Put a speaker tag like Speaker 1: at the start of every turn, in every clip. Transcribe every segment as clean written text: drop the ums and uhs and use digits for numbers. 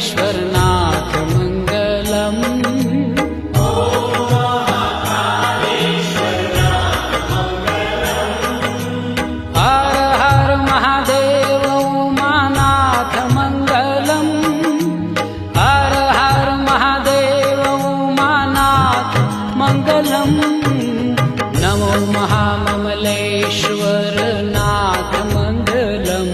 Speaker 1: महाकालेश्वरनाथ मङ्गलम्। हर हर महादेव उमानाथ मङ्गलम्। हर हर महादेव उमानाथ मङ्गलम्। नमो महाममलेश्वरनाथ मङ्गलम्।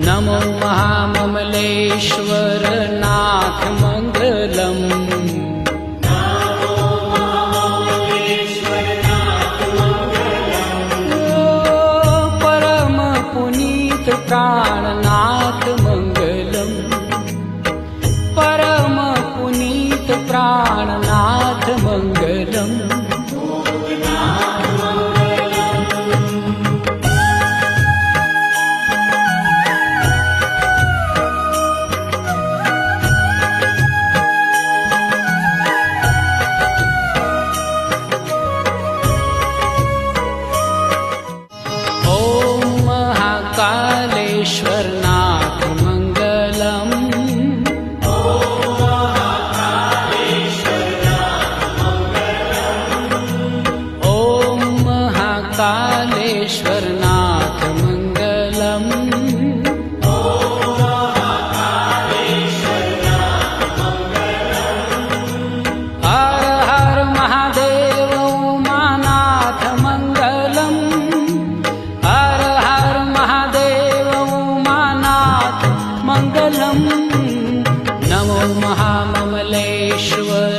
Speaker 1: नमो महाममलेश्वरनाथ मङ्गलम्। परम पुनीत प्राणनाथ मङ्गलम्। परम पुनीत प्राणनाथ मङ्गलम्। महाकालेश्वरनाथ मङ्गलम्। ॐ महाकालेश्वरनाथ मङ्गलम्। हर हर महादेव उमानाथ मङ्गलम्। हर हर महादेव उमानाथ मङ्गलम्। नमो महाममलेश्वर